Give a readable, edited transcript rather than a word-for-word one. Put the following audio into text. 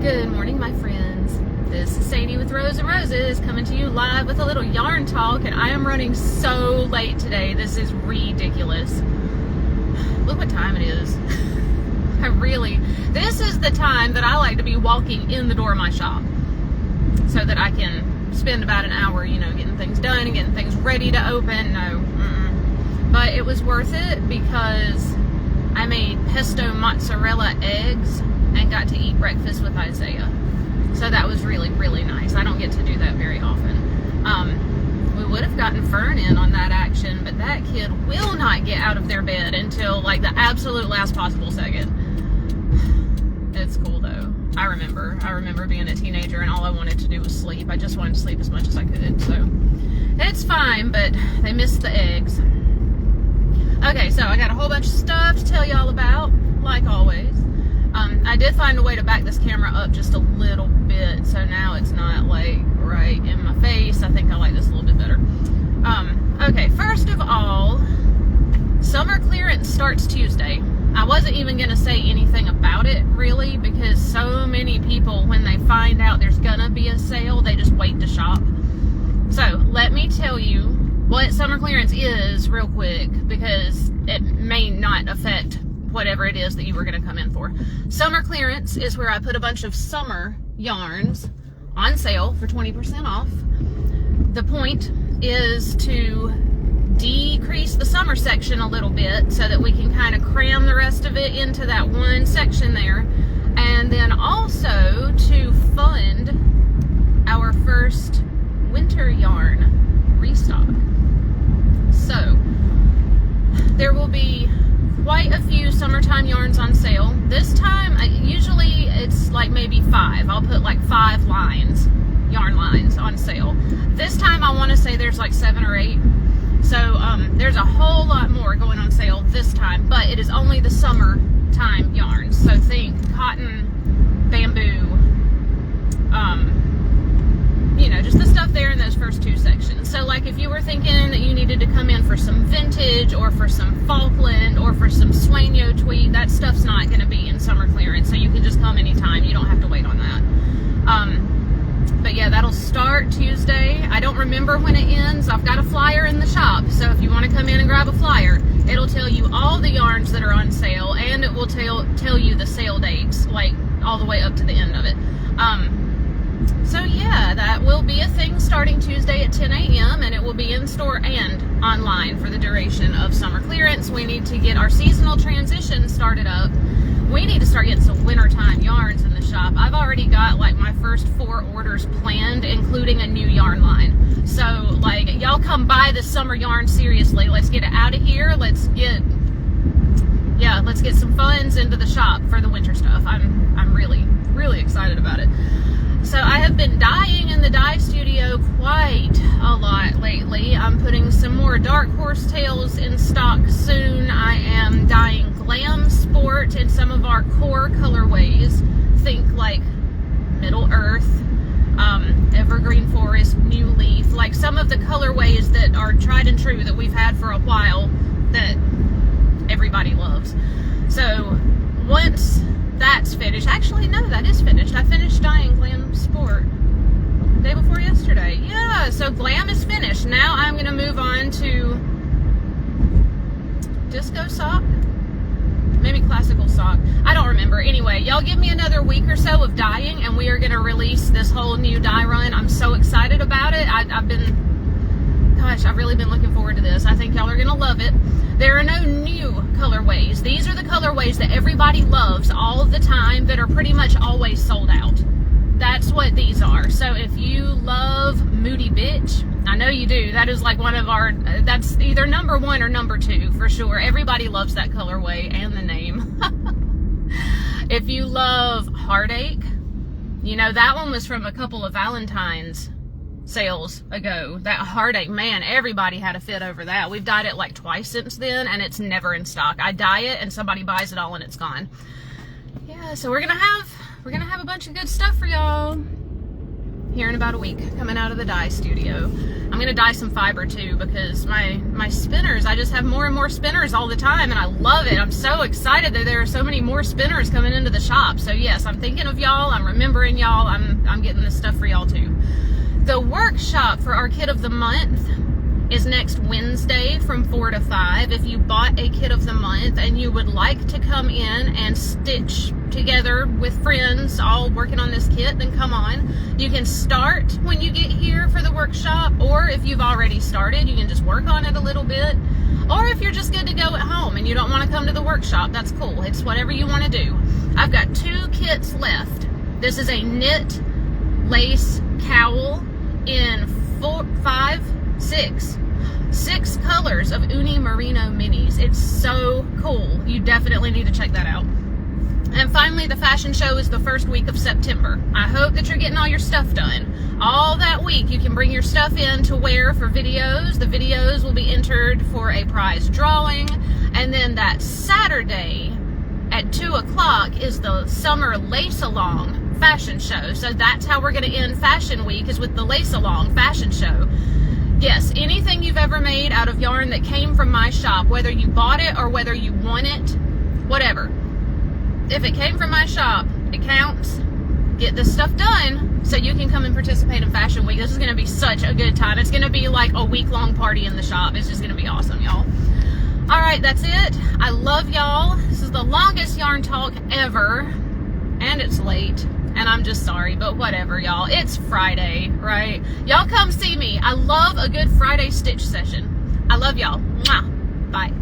Good morning, my friends. This is Sadie with Rose and Roses coming to you live with a little yarn talk, and I am running so late today. This is ridiculous. Look what time it is. This is the time that I like to be walking in the door of my shop so that I can spend about an hour, getting things done and getting things ready to open. But it was worth it because I made pesto mozzarella eggs and got to eat breakfast with Isaiah. So that was really, really nice. I don't get to do that very often. We would have gotten Fern in on that action, but that kid will not get out of their bed until like the absolute last possible second. It's cool though. I remember being a teenager and all I wanted to do was sleep. I just wanted to sleep as much as I could. So it's fine, but they missed the eggs. Okay, so I got a whole bunch of stuff to tell y'all about, like always. I did find a way to back this camera up just a little bit, so now it's not like right in my face. I think I like this a little bit better. Okay, first of all, summer clearance starts Tuesday. I wasn't even going to say anything about it, really, because so many people, when they find out there's going to be a sale, they just wait to shop. So, let me tell you what summer clearance is real quick, because it may not affect whatever it is that you were going to come in for. Summer clearance is where I put a bunch of summer yarns on sale for 20% off. The point is to decrease the summer section a little bit so that we can kind of cram the rest of it into that one section there, and then also to fund our first winter yarn restock. So there will be quite a few summertime yarns on sale. This time, usually it's like maybe 5. I'll put like 5 yarn lines on sale. This time I want to say there's like 7 or 8. So there's a whole lot more going on sale this time, but it is only the summertime yarns. So think cotton, bamboo, just the stuff there in those first 2 sections. So like if you were thinking that you needed to come in for some vintage or for some Falkland or for some Sueño tweed, that stuff's not going to be in summer clearance, so you can just come anytime. You don't have to wait on that. But yeah, that'll start Tuesday. I don't remember when it ends. I've got a flyer in the shop, so if you want to come in and grab a flyer, it'll tell you all the yarns that are on sale, and it will tell you the sale dates, like all the way up to the end of it. So yeah, that will be a thing starting Tuesday at 10 a.m. and it will be in store and online for the duration of summer clearance. We need to get our seasonal transition started up. We need to start getting some wintertime yarns in the shop. I've already got like my first 4 orders planned, including a new yarn line. So like, y'all come buy this summer yarn seriously. Let's get it out of here. Let's get some funds into the shop for the winter stuff. I'm really, really excited about it. So I have been dyeing in the dye studio quite a lot lately. I'm putting some more Dark Horse tails in stock soon. I am dyeing Glam Sport in some of our core colorways. Think like Middle Earth, Evergreen Forest, New Leaf, like some of the colorways that are tried and true that we've had for a while that everybody loves. So once that's finished. Actually, no, that is finished. I finished dyeing Glam Sport day before yesterday. Yeah, so Glam is finished. Now I'm going to move on to Disco Sock. Maybe Classical Sock. I don't remember. Anyway, y'all give me another week or so of dyeing and we are going to release this whole new dye run. I'm so excited about it. I've really been looking forward to this. I think y'all are going to love it. There are no new colorways. These are the colorways that everybody loves all of the time that are pretty much always sold out. That's what these are. So if you love Moody Bitch, I know you do. That is like one of our, that's either number 1 or number 2 for sure. Everybody loves that colorway and the name. If you love Heartache, that one was from a couple of Valentine's sales ago. That Heartache, man, everybody had a fit over that. We've dyed it like twice since then and it's never in stock. I dye it and somebody buys it all and it's gone. Yeah, so we're gonna have a bunch of good stuff for y'all. here in about a week, coming out of the dye studio. I'm gonna dye some fiber too, because my spinners, I just have more and more spinners all the time, and I love it. I'm so excited that there are so many more spinners coming into the shop. So yes, I'm thinking of y'all, I'm remembering y'all, I'm getting this stuff for y'all too. The workshop for our Kit of the Month is next Wednesday from 4 to 5. If you bought a Kit of the Month and you would like to come in and stitch together with friends all working on this kit, then come on. You can start when you get here for the workshop, or if you've already started, you can just work on it a little bit. Or if you're just good to go at home and you don't want to come to the workshop, that's cool. It's whatever you want to do. I've got 2 kits left. This is a knit lace cowl in 6 colors of Uni Merino minis. It's so cool. You definitely need to check that out. And finally, the fashion show is the first week of September. I hope that you're getting all your stuff done. All that week, you can bring your stuff in to wear for videos. The videos will be entered for a prize drawing. And then that Saturday at 2 o'clock is the summer lace along fashion show. So that's how we're going to end fashion week, is with the lace along fashion show. Yes, anything you've ever made out of yarn that came from my shop, whether you bought it or whether you won it, whatever. If it came from my shop, it counts. Get this stuff done so you can come and participate in Fashion Week. This is going to be such a good time. It's going to be like a week-long party in the shop. It's just going to be awesome, y'all. All right, that's it. I love y'all. This is the longest yarn talk ever, and it's late. And I'm just sorry, but whatever, y'all. It's Friday, right? Y'all come see me. I love a good Friday stitch session. I love y'all. Mwah. Bye.